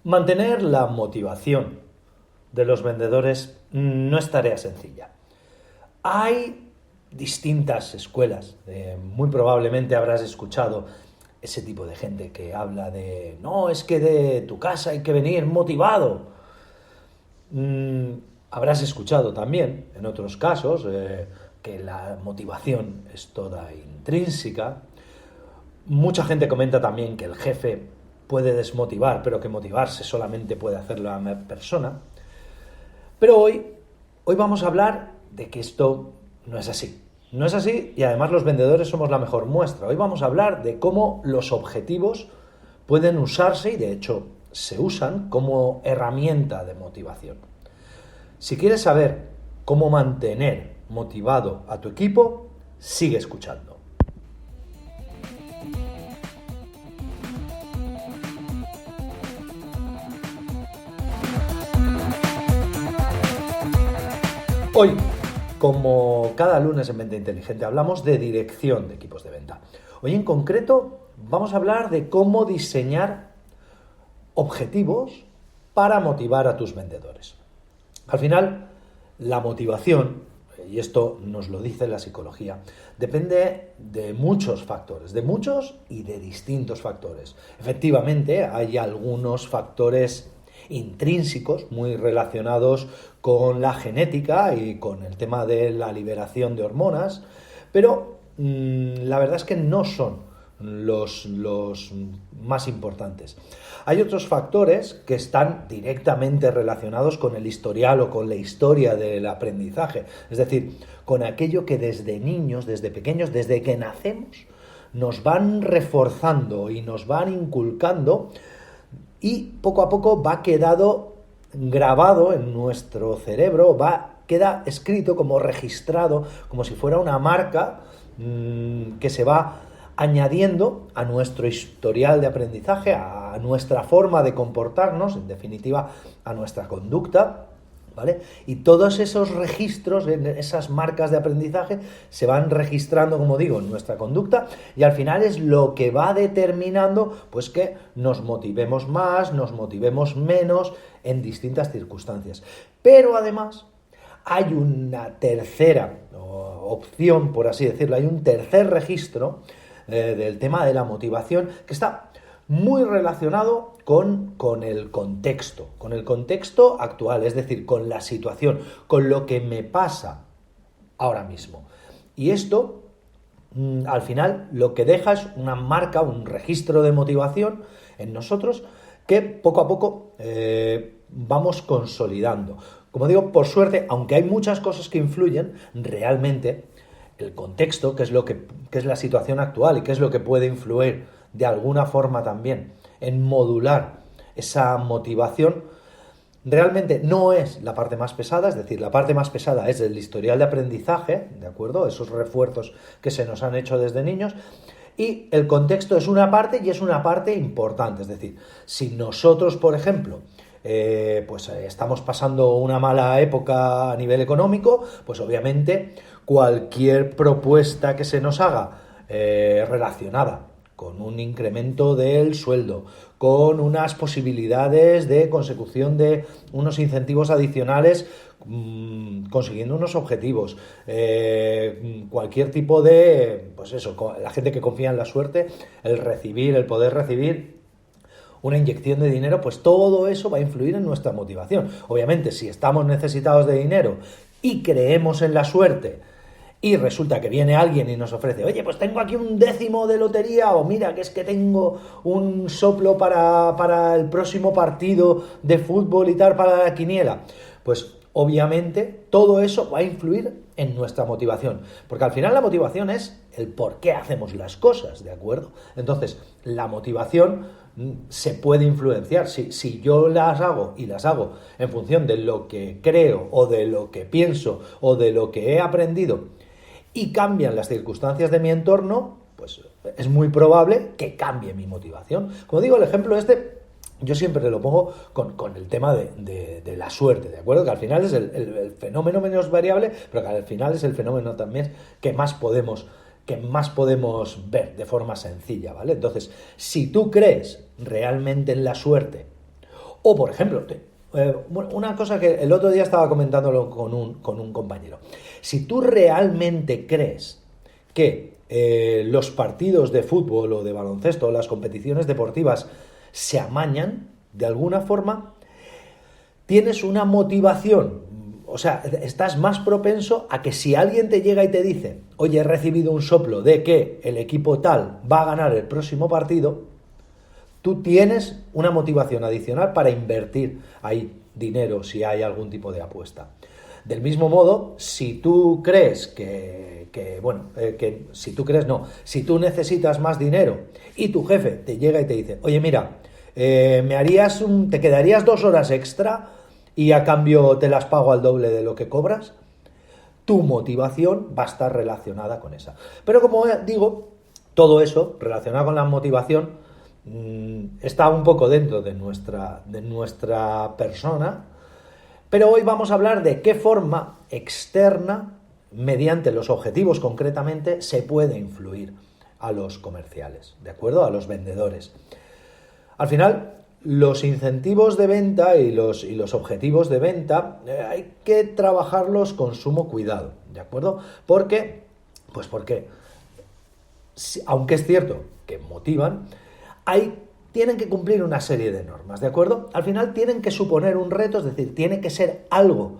Mantener la motivación de los vendedores no es tarea sencilla. Hay distintas escuelas. Muy probablemente habrás escuchado ese tipo de gente que habla de no, es que de tu casa hay que venir motivado. Habrás escuchado también, en otros casos, que la motivación es toda intrínseca. Mucha gente comenta también que el jefe puede desmotivar, pero que motivarse solamente puede hacerlo la persona. Pero hoy vamos a hablar de que esto no es así. No es así y además los vendedores somos la mejor muestra. Hoy vamos a hablar de cómo los objetivos pueden usarse y de hecho se usan como herramienta de motivación. Si quieres saber cómo mantener motivado a tu equipo, sigue escuchando. Hoy, como cada lunes en Venta Inteligente, hablamos de dirección de equipos de venta. Hoy en concreto vamos a hablar de cómo diseñar objetivos para motivar a tus vendedores. Al final, la motivación, y esto nos lo dice la psicología, depende de muchos factores, de muchos y de distintos factores. Efectivamente, hay algunos factores intrínsecos muy relacionados con la genética y con el tema de la liberación de hormonas, pero la verdad es que no son los más importantes. Hay otros factores que están directamente relacionados con el historial o con la historia del aprendizaje, es decir, con aquello que desde niños, desde pequeños, desde que nacemos, nos van reforzando y nos van inculcando y poco a poco va quedado grabado en nuestro cerebro, queda escrito como registrado, como si fuera una marca que se va añadiendo a nuestro historial de aprendizaje, a nuestra forma de comportarnos, en definitiva, a nuestra conducta, ¿vale? Y todos esos registros, esas marcas de aprendizaje, se van registrando, como digo, en nuestra conducta y al final es lo que va determinando pues que nos motivemos más, nos motivemos menos en distintas circunstancias. Pero además hay una tercera opción, por así decirlo, hay un tercer registro del tema de la motivación que está muy relacionado con el contexto actual, es decir, con la situación, con lo que me pasa ahora mismo. Y esto, al final, lo que deja es una marca, un registro de motivación en nosotros que poco a poco vamos consolidando. Como digo, por suerte, aunque hay muchas cosas que influyen, realmente el contexto, que es la situación actual y que es lo que puede influir de alguna forma también en modular esa motivación, realmente no es la parte más pesada, es decir, la parte más pesada es el historial de aprendizaje, ¿de acuerdo? Esos refuerzos que se nos han hecho desde niños, y el contexto es una parte y es una parte importante, es decir, si nosotros, por ejemplo, estamos pasando una mala época a nivel económico, pues obviamente cualquier propuesta que se nos haga relacionada con un incremento del sueldo, con unas posibilidades de consecución de unos incentivos adicionales, consiguiendo unos objetivos, cualquier tipo de, la gente que confía en la suerte, el poder recibir una inyección de dinero, pues todo eso va a influir en nuestra motivación. Obviamente, si estamos necesitados de dinero y creemos en la suerte, y resulta que viene alguien y nos ofrece, oye, pues tengo aquí un 10º de lotería, o mira, que es que tengo un soplo para el próximo partido de fútbol y tal, para la quiniela. Pues obviamente todo eso va a influir en nuestra motivación, porque al final la motivación es el por qué hacemos las cosas, ¿de acuerdo? Entonces, la motivación se puede influenciar. Si yo las hago en función de lo que creo o de lo que pienso o de lo que he aprendido, y cambian las circunstancias de mi entorno, pues es muy probable que cambie mi motivación. Como digo, el ejemplo yo siempre lo pongo con el tema de la suerte, ¿de acuerdo? Que al final es el fenómeno menos variable, pero que al final es el fenómeno también que más podemos ver de forma sencilla, ¿vale? Entonces, si tú crees realmente en la suerte, O, por ejemplo, una cosa que el otro día estaba comentándolo con un compañero. Si tú realmente crees que los partidos de fútbol o de baloncesto, las competiciones deportivas se amañan de alguna forma, tienes una motivación, o sea, estás más propenso a que si alguien te llega y te dice, oye, he recibido un soplo de que el equipo tal va a ganar el próximo partido, tú tienes una motivación adicional para invertir ahí dinero si hay algún tipo de apuesta. Del mismo modo, si tú crees si tú necesitas más dinero y tu jefe te llega y te dice, oye, mira, te quedarías 2 horas extra y a cambio te las pago al doble de lo que cobras, tu motivación va a estar relacionada con esa. Pero como digo, todo eso relacionado con la motivación está un poco dentro de nuestra persona, pero hoy vamos a hablar de qué forma externa, mediante los objetivos concretamente, se puede influir a los comerciales, ¿de acuerdo? A los vendedores. Al final, los incentivos de venta y los objetivos de venta hay que trabajarlos con sumo cuidado, ¿de acuerdo? Porque aunque es cierto que motivan, tienen que cumplir una serie de normas, ¿de acuerdo? Al final tienen que suponer un reto, es decir, tiene que ser algo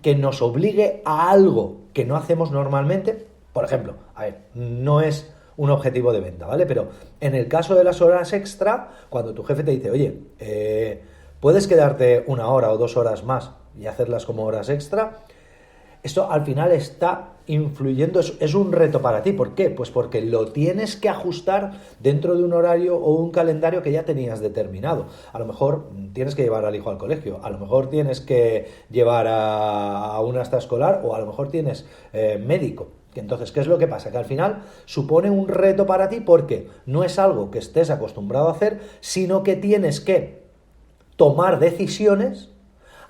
que nos obligue a algo que no hacemos normalmente. Por ejemplo, no es un objetivo de venta, ¿vale? Pero en el caso de las horas extra, cuando tu jefe te dice, oye, ¿puedes quedarte 1 hora o 2 horas más y hacerlas como horas extra? Esto al final está influyendo, es un reto para ti. ¿Por qué? Pues porque lo tienes que ajustar dentro de un horario o un calendario que ya tenías determinado. A lo mejor tienes que llevar al hijo al colegio, a lo mejor tienes que llevar a una extraescolar o a lo mejor tienes médico. Entonces, ¿qué es lo que pasa? Que al final supone un reto para ti porque no es algo que estés acostumbrado a hacer, sino que tienes que tomar decisiones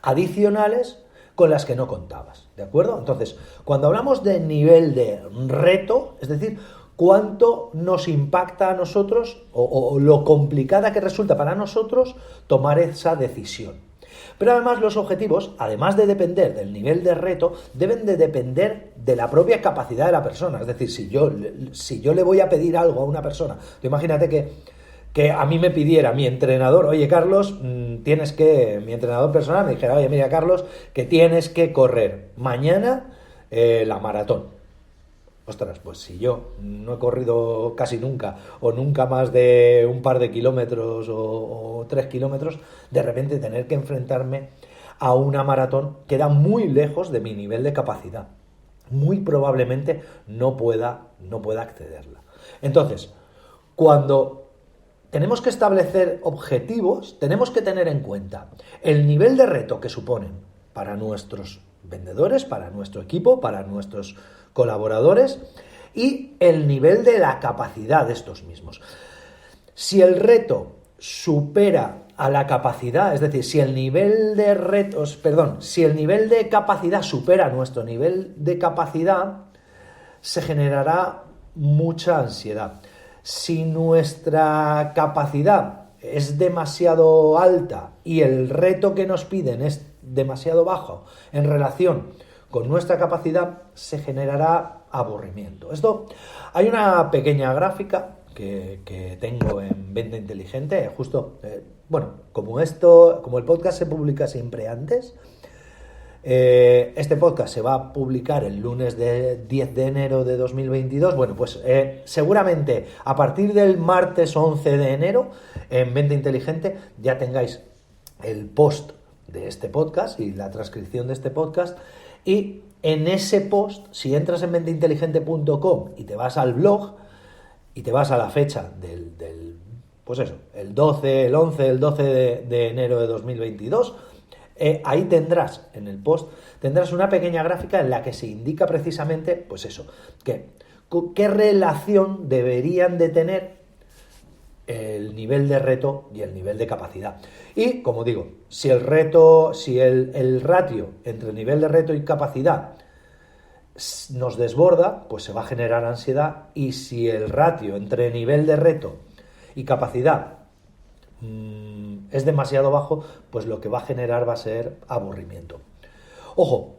adicionales con las que no contabas, ¿de acuerdo? Entonces, cuando hablamos de nivel de reto, es decir, cuánto nos impacta a nosotros o lo complicada que resulta para nosotros tomar esa decisión. Pero además los objetivos, además de depender del nivel de reto, deben de depender de la propia capacidad de la persona. Es decir, si yo le voy a pedir algo a una persona, tú imagínate que a mí me pidiera mi entrenador, oye Carlos, mi entrenador personal me dijera, oye mira Carlos, que tienes que correr mañana la maratón. Ostras, pues si yo no he corrido casi nunca o nunca más de un par de kilómetros o 3 kilómetros, de repente tener que enfrentarme a una maratón queda muy lejos de mi nivel de capacidad. Muy probablemente no pueda accederla. Entonces, cuando tenemos que establecer objetivos, tenemos que tener en cuenta el nivel de reto que suponen para nuestros vendedores, para nuestro equipo, para nuestros colaboradores y el nivel de la capacidad de estos mismos. Si el reto supera a la capacidad, es decir, si el nivel de capacidad supera nuestro nivel de capacidad, se generará mucha ansiedad. Si nuestra capacidad es demasiado alta y el reto que nos piden es demasiado bajo en relación con nuestra capacidad, se generará aburrimiento. Hay una pequeña gráfica que tengo en Venta Inteligente, como el podcast se publica siempre antes, este podcast se va a publicar el lunes 10 de enero de 2022. Bueno, pues seguramente a partir del martes 11 de enero en Venta Inteligente ya tengáis el post de este podcast y la transcripción de este podcast. Y en ese post, si entras en ventainteligente.com y te vas al blog y te vas a la fecha el 12 de enero de 2022, ahí tendrás, en el post, tendrás una pequeña gráfica en la que se indica precisamente, qué relación deberían de tener el nivel de reto y el nivel de capacidad. Y, como digo, si el ratio entre el nivel de reto y capacidad nos desborda, pues se va a generar ansiedad, y si el ratio entre nivel de reto y capacidad es demasiado bajo, pues lo que va a generar va a ser aburrimiento. Ojo,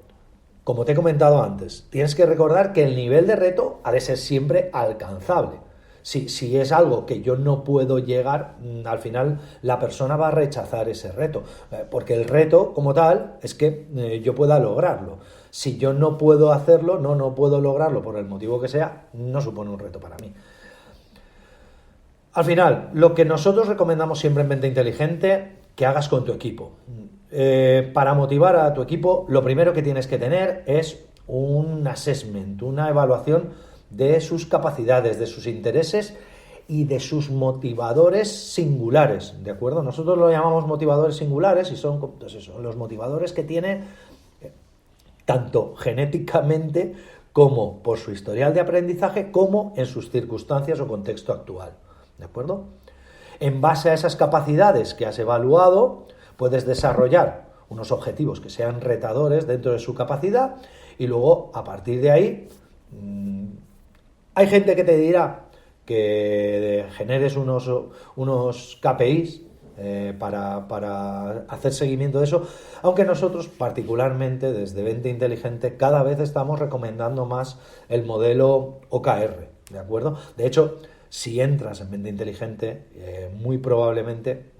como te he comentado antes, tienes que recordar que el nivel de reto ha de ser siempre alcanzable. Si es algo que yo no puedo llegar, al final la persona va a rechazar ese reto, porque el reto como tal es que yo pueda lograrlo. Si yo no puedo hacerlo, no puedo lograrlo por el motivo que sea, no supone un reto para mí. Al final, lo que nosotros recomendamos siempre en Venta Inteligente, que hagas con tu equipo. Para motivar a tu equipo, lo primero que tienes que tener es un assessment, una evaluación de sus capacidades, de sus intereses y de sus motivadores singulares, ¿de acuerdo? Nosotros lo llamamos motivadores singulares y son pues eso, los motivadores que tiene tanto genéticamente como por su historial de aprendizaje como en sus circunstancias o contexto actual, ¿de acuerdo? En base a esas capacidades que has evaluado, puedes desarrollar unos objetivos que sean retadores dentro de su capacidad y luego, a partir de ahí, hay gente que te dirá que generes unos KPIs para hacer seguimiento de eso, aunque nosotros particularmente desde Venta Inteligente cada vez estamos recomendando más el modelo OKR, ¿de acuerdo? De hecho, si entras en Venta Inteligente, muy probablemente,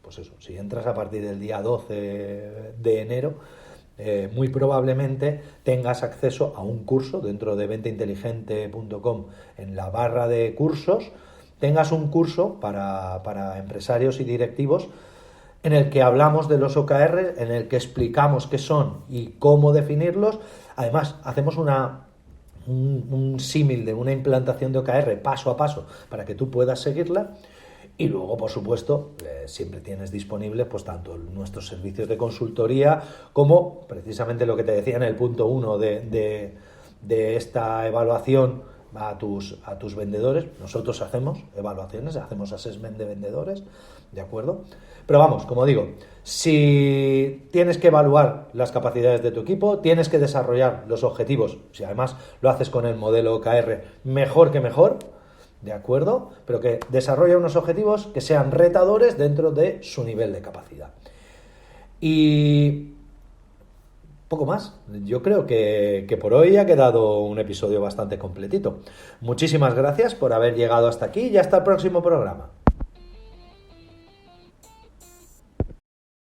pues eso, si entras a partir del día 12 de enero, muy probablemente tengas acceso a un curso dentro de ventainteligente.com. En la barra de cursos tengas un curso para empresarios y directivos en el que hablamos de los OKR, en el que explicamos qué son y cómo definirlos. Además, hacemos un símil de una implantación de OKR paso a paso para que tú puedas seguirla. Y luego, por supuesto, siempre tienes disponibles pues tanto nuestros servicios de consultoría como precisamente lo que te decía en el punto 1 de esta evaluación a tus vendedores. Nosotros hacemos evaluaciones, hacemos assessment de vendedores, ¿de acuerdo? Pero vamos, como digo, si tienes que evaluar las capacidades de tu equipo, tienes que desarrollar los objetivos, si además lo haces con el modelo OKR, mejor que mejor, ¿de acuerdo? Pero que desarrolla unos objetivos que sean retadores dentro de su nivel de capacidad. Y poco más. Yo creo que por hoy ha quedado un episodio bastante completito. Muchísimas gracias por haber llegado hasta aquí y hasta el próximo programa.